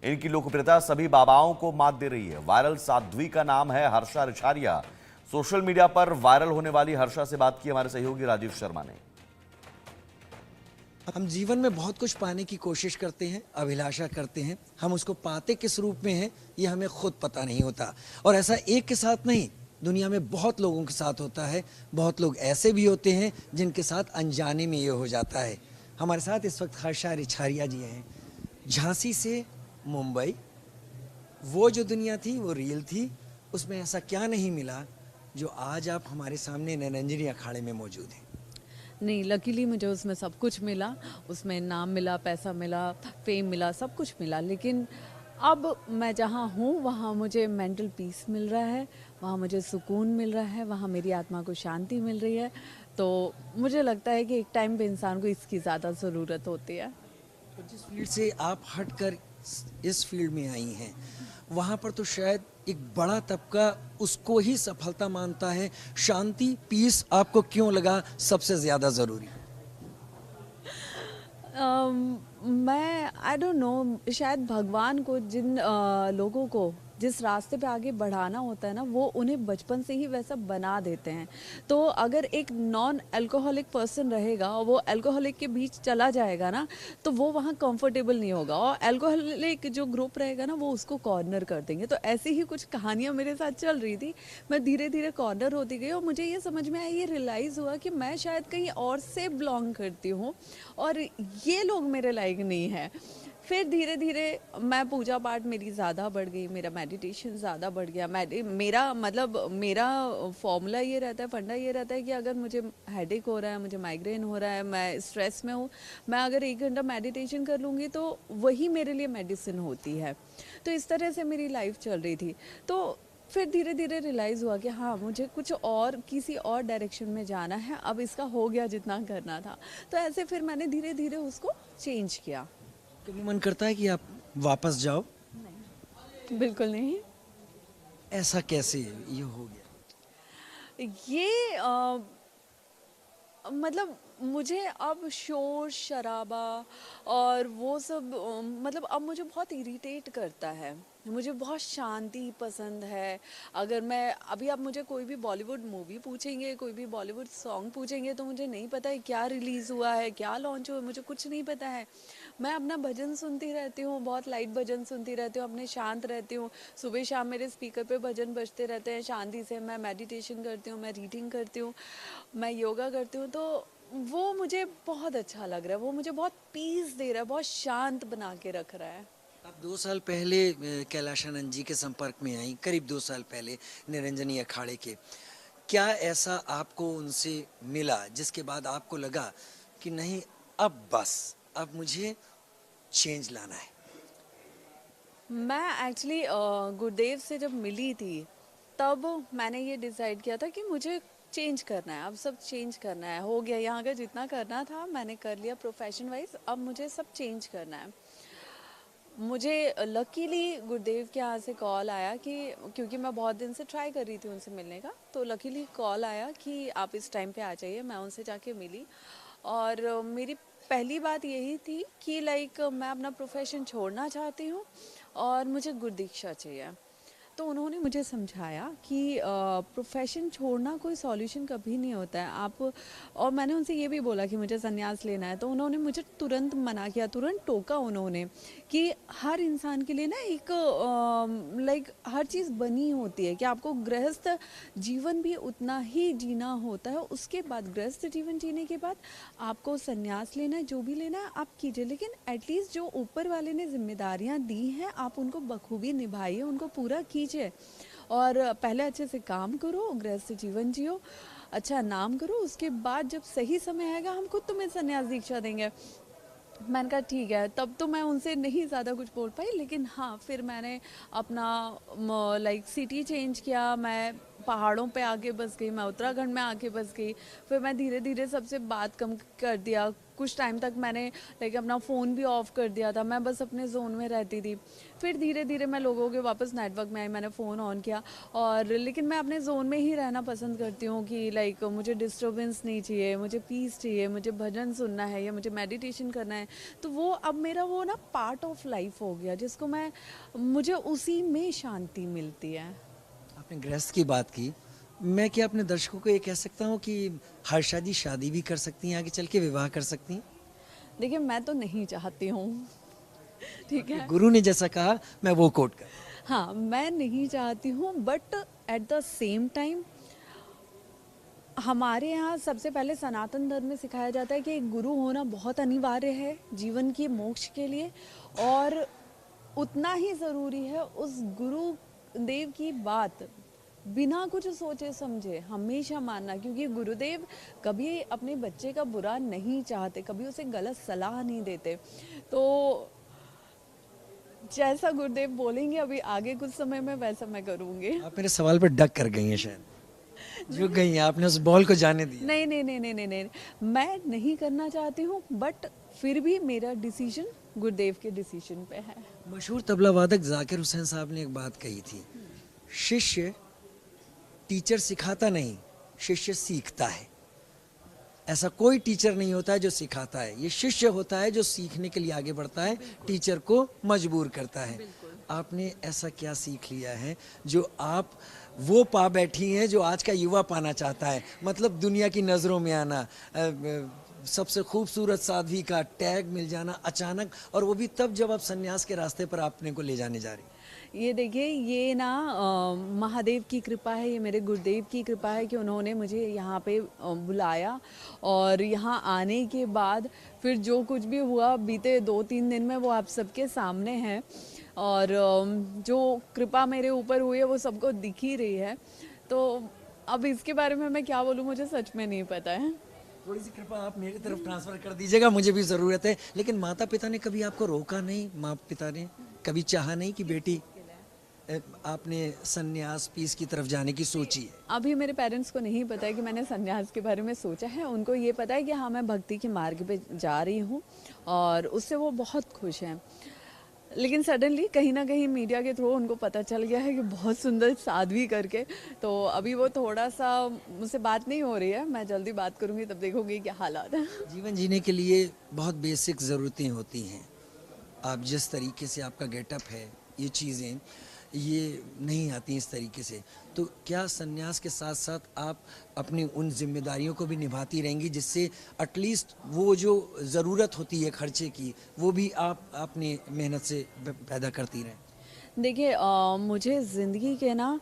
इनकी लोकप्रियता सभी बाबाओं को मात दे रही है। वायरल साध्वी का नाम है हर्षा रिछारिया। सोशल मीडिया पर वायरल होने वाली हर्षा से बात की हमारे सहयोगी राजीव शर्मा ने। हम जीवन में बहुत कुछ पाने की कोशिश करते हैं, अभिलाषा करते हैं। हम उसको पाते किस रूप में हैं ये हमें खुद पता नहीं होता। और ऐसा एक के साथ नहीं, दुनिया में बहुत लोगों के साथ होता है। बहुत लोग ऐसे भी होते हैं जिनके साथ अनजाने में ये हो जाता है। हमारे साथ इस वक्त हर्षा रिछारिया जी हैं, झांसी से मुंबई। वो जो दुनिया थी वो रियल थी, उसमें ऐसा क्या नहीं मिला जो आज आप हमारे सामने निरंजनी अखाड़े में मौजूद हैं। नहीं, लकीली मुझे उसमें सब कुछ मिला। उसमें नाम मिला, पैसा मिला, फेम मिला, सब कुछ मिला। लेकिन अब मैं जहाँ हूँ वहाँ मुझे मेंटल पीस मिल रहा है, वहाँ मुझे सुकून मिल रहा है, वहाँ मेरी आत्मा को शांति मिल रही है। तो मुझे लगता है कि एक टाइम पे इंसान को इसकी ज़्यादा ज़रूरत होती है। तो जिस फील्ड से आप हटकर इस फील्ड में आई हैं, वहाँ पर तो शायद एक बड़ा तबका उसको ही सफलता मानता है। शांति, पीस आपको क्यों लगा सबसे ज़्यादा ज़रूरी? मैं आई डोंट नो, शायद भगवान को जिन लोगों को जिस रास्ते पे आगे बढ़ाना होता है ना, वो उन्हें बचपन से ही वैसा बना देते हैं। तो अगर एक नॉन अल्कोहलिक पर्सन रहेगा और वो अल्कोहलिक के बीच चला जाएगा ना, तो वो वहाँ कंफर्टेबल नहीं होगा, और अल्कोहलिक जो ग्रुप रहेगा ना वो उसको कॉर्नर कर देंगे। तो ऐसी ही कुछ कहानियाँ मेरे साथ चल रही थी। मैं धीरे धीरे कॉर्नर होती गई और मुझे ये समझ में आया, ये रियलाइज़ हुआ कि मैं शायद कहीं और से बिलोंग करती हूँ और ये लोग मेरे लायक नहीं है। फिर धीरे धीरे मैं पूजा पाठ मेरी ज़्यादा बढ़ गई, मेरा मेडिटेशन ज़्यादा बढ़ गया। मेरा फॉर्मूला ये रहता है, फंडा ये रहता है कि अगर मुझे हेडेक हो रहा है, मुझे माइग्रेन हो रहा है, मैं स्ट्रेस में हूँ, मैं अगर 1 घंटा मेडिटेशन कर लूँगी तो वही मेरे लिए मेडिसिन होती है। तो इस तरह से मेरी लाइफ चल रही थी। तो फिर धीरे धीरे रियलाइज़ हुआ कि हाँ, मुझे कुछ और किसी और डायरेक्शन में जाना है। अब इसका हो गया जितना करना था। तो ऐसे फिर मैंने धीरे धीरे उसको चेंज किया। कभी मन करता है कि आप वापस जाओ? बिल्कुल नहीं। ऐसा कैसे ये हो गया? ये मतलब मुझे अब शोर शराबा और वो सब मतलब अब मुझे बहुत इरिटेट करता है। मुझे बहुत शांति पसंद है। अगर मैं अभी आप मुझे कोई भी बॉलीवुड मूवी पूछेंगे, कोई भी बॉलीवुड सॉन्ग पूछेंगे, तो मुझे नहीं पता है क्या रिलीज़ हुआ है, क्या लॉन्च हुआ है, मुझे कुछ नहीं पता है। मैं अपना भजन सुनती रहती हूँ, बहुत लाइट भजन सुनती रहती हूँ, अपने शांत रहती हूँ। सुबह शाम मेरे स्पीकर पे भजन बजते रहते हैं शांति से। मैं मेडिटेशन करती हूँ, मैं रीडिंग करती हूँ, मैं योगा करती हूँ। तो वो मुझे बहुत अच्छा लग रहा है, वो मुझे बहुत पीस दे रहा है, बहुत शांत बना के रख रहा है। आप 2 साल पहले कैलाशानंद जी के संपर्क में आई, करीब 2 साल पहले निरंजनी अखाड़े के। क्या ऐसा आपको उनसे मिला जिसके बाद आपको लगा कि नहीं, अब बस, अब मुझे चेंज लाना है? मैं एक्चुअली गुरुदेव से जब मिली थी तब मैंने ये डिसाइड किया था कि मुझे चेंज करना है। अब सब चेंज करना है, हो गया यहाँ का जितना करना था मैंने कर लिया प्रोफेशन वाइज। अब मुझे सब चेंज करना है। मुझे लकीली गुरुदेव के यहाँ से कॉल आया कि, क्योंकि मैं बहुत दिन से ट्राई कर रही थी उनसे मिलने का, तो लकीली कॉल आया कि आप इस टाइम पे आ जाइए। मैं उनसे जाके मिली और मेरी पहली बात यही थी कि लाइक मैं अपना प्रोफेशन छोड़ना चाहती हूँ और मुझे गुरुदीक्षा चाहिए। तो उन्होंने मुझे समझाया कि प्रोफेशन छोड़ना कोई सॉल्यूशन कभी नहीं होता है। आप, और मैंने उनसे ये भी बोला कि मुझे संन्यास लेना है, तो उन्होंने मुझे तुरंत मना किया, तुरंत टोका उन्होंने कि हर इंसान के लिए ना एक लाइक हर चीज़ बनी होती है कि आपको गृहस्थ जीवन भी उतना ही जीना होता है। उसके बाद गृहस्थ जीवन जीने के बाद आपको संन्यास लेना है, जो भी लेना है आप कीजिए, लेकिन एटलीस्ट जो ऊपर वाले ने जिम्मेदारियां दी हैं आप उनको बखूबी निभाइए, उनको पूरा कीजिए। और पहले अच्छे से काम करो, गृहस्थ जीवन जियो, अच्छा नाम करो, उसके बाद जब सही समय आएगा हम खुद तुम्हें संन्यास दीक्षा देंगे। मैंने कहा ठीक है। तब तो मैं उनसे नहीं ज़्यादा कुछ बोल पाई, लेकिन हाँ फिर मैंने अपना लाइक सिटी चेंज किया। मैं पहाड़ों पे आके बस गई, मैं उत्तराखंड में आके बस गई। फिर मैं धीरे धीरे सबसे बात कम कर दिया। कुछ टाइम तक मैंने लाइक अपना फ़ोन भी ऑफ कर दिया था, मैं बस अपने जोन में रहती थी। फिर धीरे धीरे मैं लोगों के वापस नेटवर्क में आई, मैंने फ़ोन ऑन किया। और लेकिन मैं अपने जोन में ही रहना पसंद करती हूँ कि लाइक मुझे डिस्टर्बेंस नहीं चाहिए, मुझे पीस चाहिए, मुझे भजन सुनना है या मुझे मेडिटेशन करना है। तो वो अब मेरा वो ना पार्ट ऑफ लाइफ हो गया, जिसको मुझे उसी में शांति मिलती है। आपने गृहस्थ की बात की, मैं क्या अपने दर्शकों को ये कह सकता हूँ कि हर्षा जी शादी भी कर सकती हैं, आगे चल के विवाह कर सकती हैं? देखिए, मैं तो नहीं चाहती हूँ, ठीक है। गुरु ने जैसा कहा मैं वो कोट कर। हाँ, मैं नहीं चाहती हूँ, but at the same time हमारे यहाँ सबसे पहले सनातन धर्म में सिखाया जाता है कि एक गुरु होना बहुत अनिवार्य है जीवन के मोक्ष के लिए, और उतना ही ज़रूरी है उस गुरु देव की बात बिना कुछ सोचे समझे हमेशा मानना, क्योंकि गुरुदेव कभी अपने बच्चे का बुरा नहीं चाहते, कभी उसे गलत सलाह नहीं देते। तो जैसा गुरुदेव बोलेंगे अभी आगे कुछ समय में, वैसा मैं करूँगी। आप मेरे सवाल पर डक कर गई हैं, शायद झुक गई हैं, आपने उस बॉल को जाने दिया। नहीं नहीं नहीं नहीं नहीं नहीं, मैं नहीं करना चाहती हूँ, बट फिर भी मेरा डिसीजन गुरुदेव के डिसीजन पे है। मशहूर तबला वादक जाकिर हुसैन साहब ने एक बात कही थी, शिष्य टीचर सिखाता नहीं, शिष्य सीखता है। ऐसा कोई टीचर नहीं होता है जो सिखाता है, ये शिष्य होता है जो सीखने के लिए आगे बढ़ता है, टीचर को मजबूर करता है। आपने ऐसा क्या सीख लिया है जो आप वो पा बैठी हैं जो आज का युवा पाना चाहता है? मतलब दुनिया की नज़रों में आना, सबसे खूबसूरत साध्वी का टैग मिल जाना अचानक, और वो भी तब जब आप सन्यास के रास्ते पर अपने को ले जाने जा रही। ये देखिए, ये ना महादेव की कृपा है, ये मेरे गुरुदेव की कृपा है कि उन्होंने मुझे यहाँ पे बुलाया, और यहाँ आने के बाद फिर जो कुछ भी हुआ बीते 2-3 दिन में वो आप सबके सामने है, और जो कृपा मेरे ऊपर हुई है वो सबको दिख ही रही है। तो अब इसके बारे में मैं क्या बोलूँ, मुझे सच में नहीं पता है। थोड़ी सी कृपा आप मेरी तरफ ट्रांसफर कर दीजिएगा, मुझे भी ज़रूरत है। लेकिन माता पिता ने कभी आपको रोका नहीं? माँ पिता ने कभी चाहा नहीं कि बेटी आपने सन्यास पीस की तरफ जाने की सोची है? अभी मेरे पेरेंट्स को नहीं पता है कि मैंने सन्यास के बारे में सोचा है। उनको ये पता है कि हाँ, मैं भक्ति के मार्ग पे जा रही हूँ, और उससे वो बहुत खुश हैं। लेकिन सडनली कहीं ना कहीं मीडिया के थ्रू उनको पता चल गया है कि बहुत सुंदर साध्वी करके, तो अभी वो थोड़ा सा मुझसे बात नहीं हो रही है। मैं जल्दी बात करूँगी, तब देखोगी क्या हालात है। जीवन जीने के लिए बहुत बेसिक ज़रूरतें होती हैं। आप जिस तरीके से आपका गेटअप है, ये चीज़ें ये नहीं आती इस तरीके से, तो क्या सन्यास के साथ साथ आप अपनी उन जिम्मेदारियों को भी निभाती रहेंगी, जिससे एटलीस्ट वो जो ज़रूरत होती है खर्चे की, वो भी आप अपनी मेहनत से पैदा करती रहें? देखिए, मुझे ज़िंदगी के ना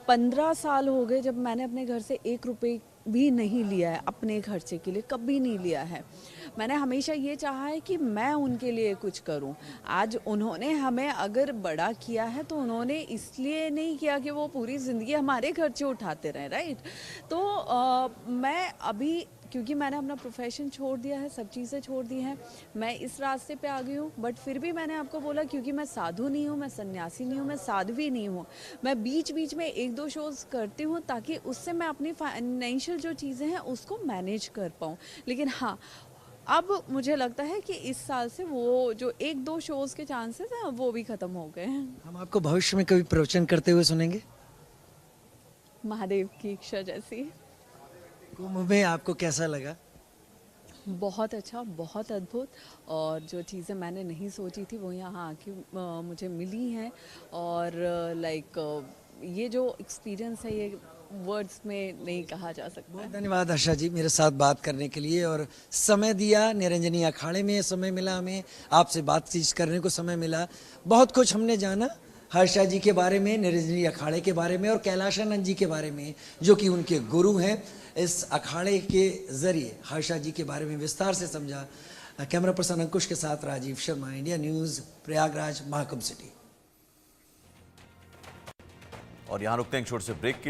15 साल हो गए जब मैंने अपने घर से 1 रुपए भी नहीं लिया है अपने खर्चे के लिए, कभी नहीं लिया है। मैंने हमेशा ये चाहा है कि मैं उनके लिए कुछ करूं। आज उन्होंने हमें अगर बड़ा किया है तो उन्होंने इसलिए नहीं किया कि वो पूरी ज़िंदगी हमारे खर्चे उठाते रहें, राइट? तो मैं अभी, क्योंकि मैंने अपना प्रोफेशन छोड़ दिया है, सब चीज़ें छोड़ दी हैं, मैं इस रास्ते पे आ गई हूँ। बट फिर भी मैंने आपको बोला, क्योंकि मैं साधु नहीं हूँ, मैं सन्यासी नहीं हूँ, मैं साध्वी नहीं हूँ, मैं बीच बीच में 1-2 शोज़ करती हूँ ताकि उससे मैं अपनी फाइनेंशियल जो चीज़ें हैं उसको मैनेज कर पाऊँ। लेकिन हाँ, अब मुझे लगता है कि इस साल से वो जो 1-2 शोज़ के चांसेस हैं वो भी ख़त्म हो गए हैं। हम आपको भविष्य में कभी प्रवचन करते हुए सुनेंगे? महादेव की इच्छा जैसी। कुंभ में आपको कैसा लगा? बहुत अच्छा, बहुत अद्भुत, और जो चीज़ें मैंने नहीं सोची थी वो यहाँ आके मुझे मिली हैं, और लाइक ये जो एक्सपीरियंस है ये वर्ड्स में नहीं कहा जा सकता बहुत है। धन्यवाद हर्षा जी, मेरे साथ बात करने के लिए, और समय दिया। निरंजनी अखाड़े में समय मिला, हमें आपसे बातचीत करने को समय मिला। बहुत कुछ हमने जाना हर्षा जी के बारे में, निरंजनी अखाड़े के बारे में, और कैलाशानंद जी के बारे में जो कि उनके गुरु हैं। इस अखाड़े के जरिए हर्षा जी के बारे में विस्तार से समझा। कैमरा पर्सन अंकुश के साथ Rajiv Sharma, India News, Prayagraj, Mahakumbh city. और यहाँ रुकते हैं एक छोटे से ब्रेक के लिए।